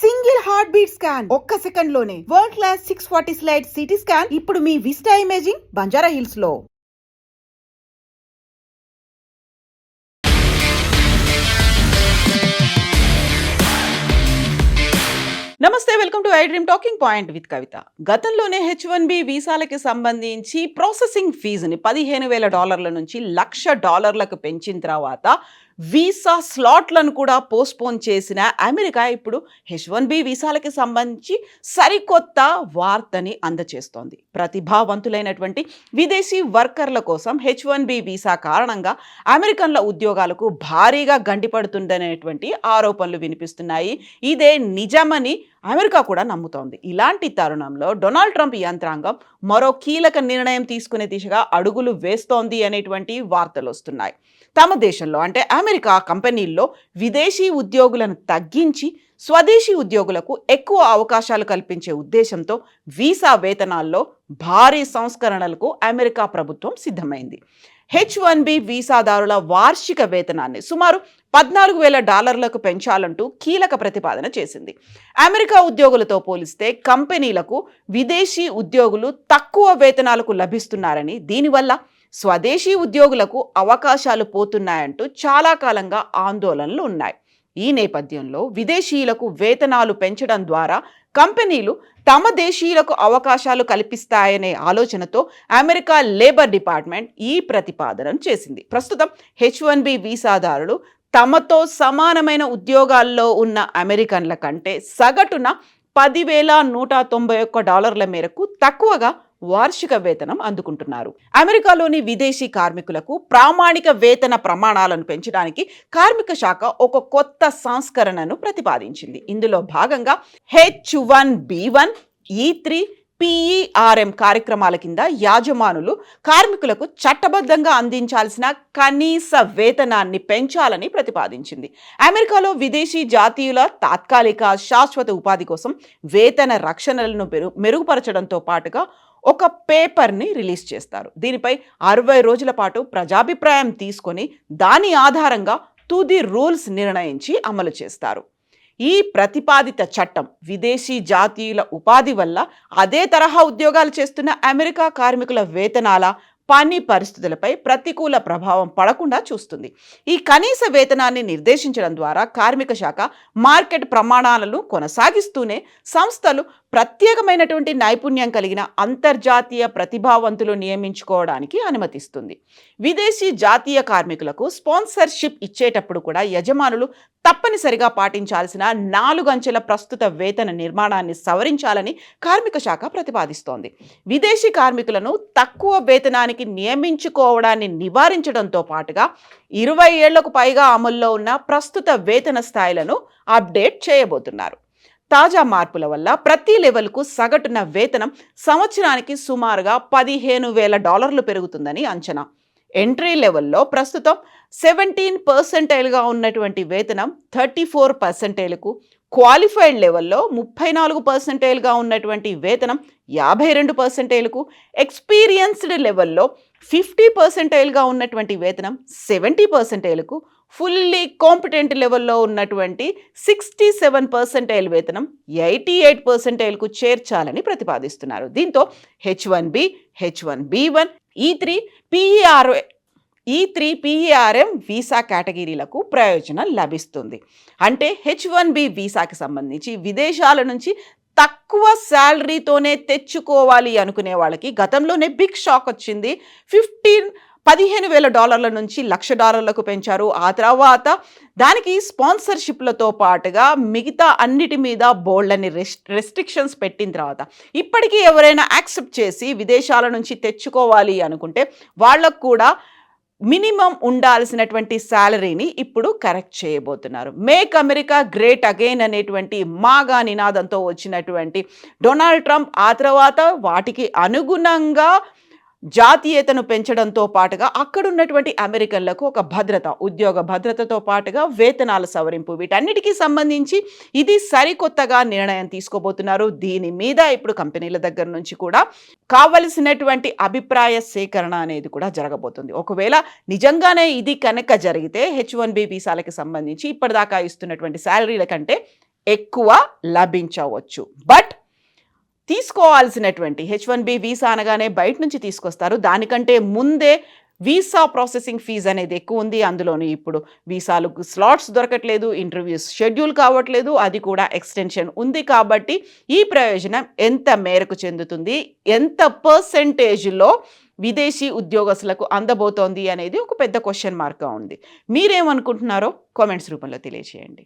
Single heart beat scan ఒక్క second లోనే world class 640 slide CT scan ఇప్పుడు మీ విస్టా ఇమేజింగ్ బంజారా హిల్స్ లో. నమస్తే, welcome to I dream talking point with Kavitha. గతంలోనే H1B వీసాలకి సంబంధించి ప్రాసెసింగ్ ఫీజుని $15,000 నుంచి $1,00,000 పెంచిన తర్వాత వీసా స్లాట్లను కూడా పోస్ట్పోన్ చేసిన అమెరికా ఇప్పుడు H1B వీసాలకి సంబంధించి సరికొత్త వార్తని అందచేస్తోంది. ప్రతిభావంతులైనటువంటి విదేశీ వర్కర్ల కోసం H1B వీసా కారణంగా అమెరికన్ల ఉద్యోగాలకు భారీగా గండిపడుతుందనేటువంటి ఆరోపణలు వినిపిస్తున్నాయి. ఇదే నిజమని అమెరికా కూడా నమ్ముతోంది. ఇలాంటి తరుణంలో డొనాల్డ్ ట్రంప్ యంత్రాంగం మరో కీలక నిర్ణయం తీసుకునే దిశగా అడుగులు వేస్తోంది అనేటువంటి వార్తలు వస్తున్నాయి. తమ దేశంలో అంటే అమెరికా కంపెనీల్లో విదేశీ ఉద్యోగులను తగ్గించి స్వదేశీ ఉద్యోగులకు ఎక్కువ అవకాశాలు కల్పించే ఉద్దేశంతో వీసా వేతనాల్లో భారీ సంస్కరణలకు అమెరికా ప్రభుత్వం సిద్ధమైంది. H1B వీసాదారుల వార్షిక వేతనాన్ని సుమారు $14,000 పెంచాలంటూ కీలక ప్రతిపాదన చేసింది. అమెరికా ఉద్యోగులతో పోలిస్తే కంపెనీలకు విదేశీ ఉద్యోగులు తక్కువ వేతనాలకు లభిస్తున్నారని, దీనివల్ల స్వదేశీ ఉద్యోగులకు అవకాశాలు పోతున్నాయంటూ చాలా కాలంగా ఆందోళనలు ఉన్నాయి. ఈ నేపథ్యంలో విదేశీయులకు వేతనాలు పెంచడం ద్వారా కంపెనీలు తమ దేశీయులకు అవకాశాలు కల్పిస్తాయనే ఆలోచనతో అమెరికా లేబర్ డిపార్ట్మెంట్ ఈ ప్రతిపాదనను చేసింది. ప్రస్తుతం H1B వీసాదారులు తమతో సమానమైన ఉద్యోగాల్లో ఉన్న అమెరికన్ల కంటే సగటున $10,191 మేరకు తక్కువగా వార్షిక వేతనం అందుకుంటున్నారు. అమెరికాలోని విదేశీ కార్మికులకు ప్రామాణిక వేతన ప్రమాణాలను పెంచడానికి కార్మిక శాఖ ఒక కొత్త సంస్కరణను ప్రతిపాదించింది. ఇందులో భాగంగా H1B1, E3, PERM కార్యక్రమాల కింద యాజమానులు కార్మికులకు చట్టబద్ధంగా అందించాల్సిన కనీస వేతనాన్ని పెంచాలని ప్రతిపాదించింది. అమెరికాలో విదేశీ జాతీయుల తాత్కాలిక శాశ్వత ఉపాధి కోసం వేతన రక్షణలను మెరుగుపరచడంతో పాటుగా ఒక పేపర్ని రిలీజ్ చేస్తారు. దీనిపై 60 రోజుల పాటు ప్రజాభిప్రాయం తీసుకొని దాని ఆధారంగా తుది రూల్స్ నిర్ణయించి అమలు చేస్తారు. ఈ ప్రతిపాదిత చట్టం విదేశీ జాతీయుల ఉపాధి వల్ల అదే తరహా ఉద్యోగాలు చేస్తున్న అమెరికా కార్మికుల వేతనాల, పని పరిస్థితులపై ప్రతికూల ప్రభావం పడకుండా చూస్తుంది. ఈ కనీస వేతనాన్ని నిర్దేశించడం ద్వారా కార్మిక శాఖ మార్కెట్ ప్రమాణాలను కొనసాగిస్తూనే సంస్థలు ప్రత్యేకమైనటువంటి నైపుణ్యం కలిగిన అంతర్జాతీయ ప్రతిభావంతులు నియమించుకోవడానికి అనుమతిస్తుంది. విదేశీ జాతీయ కార్మికులకు స్పాన్సర్షిప్ ఇచ్చేటప్పుడు కూడా యజమానులు తప్పనిసరిగా పాటించాల్సిన 4 అంచెల ప్రస్తుత వేతన నిర్మాణాన్ని సవరించాలని కార్మిక శాఖ ప్రతిపాదిస్తోంది. విదేశీ కార్మికులను తక్కువ వేతనానికి నియమించుకోవడాన్ని నివారించడంతో పాటుగా 20 ఏళ్లకు పైగా అమల్లో ఉన్న ప్రస్తుత వేతన స్థాయిలను అప్డేట్ చేయబోతున్నారు. తాజా మార్పుల వల్ల ప్రతి లెవెల్కు సగటున వేతనం సంవత్సరానికి సుమారుగా $15,000 పెరుగుతుందని అంచనా. ఎంట్రీ లెవెల్లో ప్రస్తుతం 17% ఉన్నటువంటి వేతనం 34%కు, క్వాలిఫైడ్ లెవెల్లో 34% ఉన్నటువంటి వేతనం 52%కు, ఎక్స్పీరియన్స్డ్ లెవెల్లో 50% ఉన్నటువంటి వేతనం 70%కు, ఫుల్లీ కాంపిటెంట్ లెవెల్లో ఉన్నటువంటి 67% వేతనం 88%కు చేర్చాలని ప్రతిపాదిస్తున్నారు. దీంతో H1B, H1B1, E3, PERM visa కేటగిరీలకు ప్రయోజనం లభిస్తుంది. అంటే H1B వీసాకి సంబంధించి విదేశాల నుంచి తక్కువ శాలరీతోనే తెచ్చుకోవాలి అనుకునే వాళ్ళకి గతంలోనే బిగ్ షాక్ వచ్చింది. $15,000 నుంచి $1,00,000 పెంచారు. ఆ తర్వాత దానికి స్పాన్సర్షిప్లతో పాటుగా మిగతా అన్నిటి మీద బోల్డని రెస్ట్రిక్షన్స్ పెట్టిన తర్వాత ఇప్పటికీ ఎవరైనా యాక్సెప్ట్ చేసి విదేశాల నుంచి తెచ్చుకోవాలి అనుకుంటే వాళ్ళకు కూడా మినిమం ఉండాల్సినటువంటి శాలరీని ఇప్పుడు కరెక్ట్ చేయబోతున్నారు. మేక్ అమెరికా గ్రేట్ అగైన్ అనేటువంటి మాగా నినాదంతో వచ్చినటువంటి డొనాల్డ్ ట్రంప్ ఆ తర్వాత వాటికి అనుగుణంగా జాతీయతను పెంచడంతో పాటుగా అక్కడున్నటువంటి అమెరికన్లకు ఒక భద్రత, ఉద్యోగ భద్రతతో పాటుగా వేతనాల సవరింపు, వీటన్నిటికీ సంబంధించి ఇది సరికొత్తగా నిర్ణయం తీసుకోబోతున్నారు. దీని మీద ఇప్పుడు కంపెనీల దగ్గర నుంచి కూడా కావలసినటువంటి అభిప్రాయ సేకరణ అనేది కూడా జరగబోతుంది. ఒకవేళ నిజంగానే ఇది కనుక జరిగితే H1B వీసాలకి సంబంధించి ఇప్పటిదాకా ఇస్తున్నటువంటి శాలరీల కంటే ఎక్కువ లభించవచ్చు. బట్ తీసుకోవాల్సినటువంటి H1B వీసా అనగానే బయట నుంచి తీసుకొస్తారు. దానికంటే ముందే వీసా ప్రాసెసింగ్ ఫీజు అనేది ఎక్కువ ఉంది. అందులోని ఇప్పుడు వీసాలకు స్లాట్స్ దొరకట్లేదు, ఇంటర్వ్యూస్ షెడ్యూల్ కావట్లేదు, అది కూడా ఎక్స్టెన్షన్ ఉంది. కాబట్టి ఈ ప్రయోజనం ఎంత మేరకు చెందుతుంది, ఎంత పర్సెంటేజ్లో విదేశీ ఉద్యోగస్తులకు అందబోతోంది అనేది ఒక పెద్ద క్వశ్చన్ మార్క్గా ఉంది. మీరేమనుకుంటున్నారో కామెంట్స్ రూపంలో తెలియజేయండి.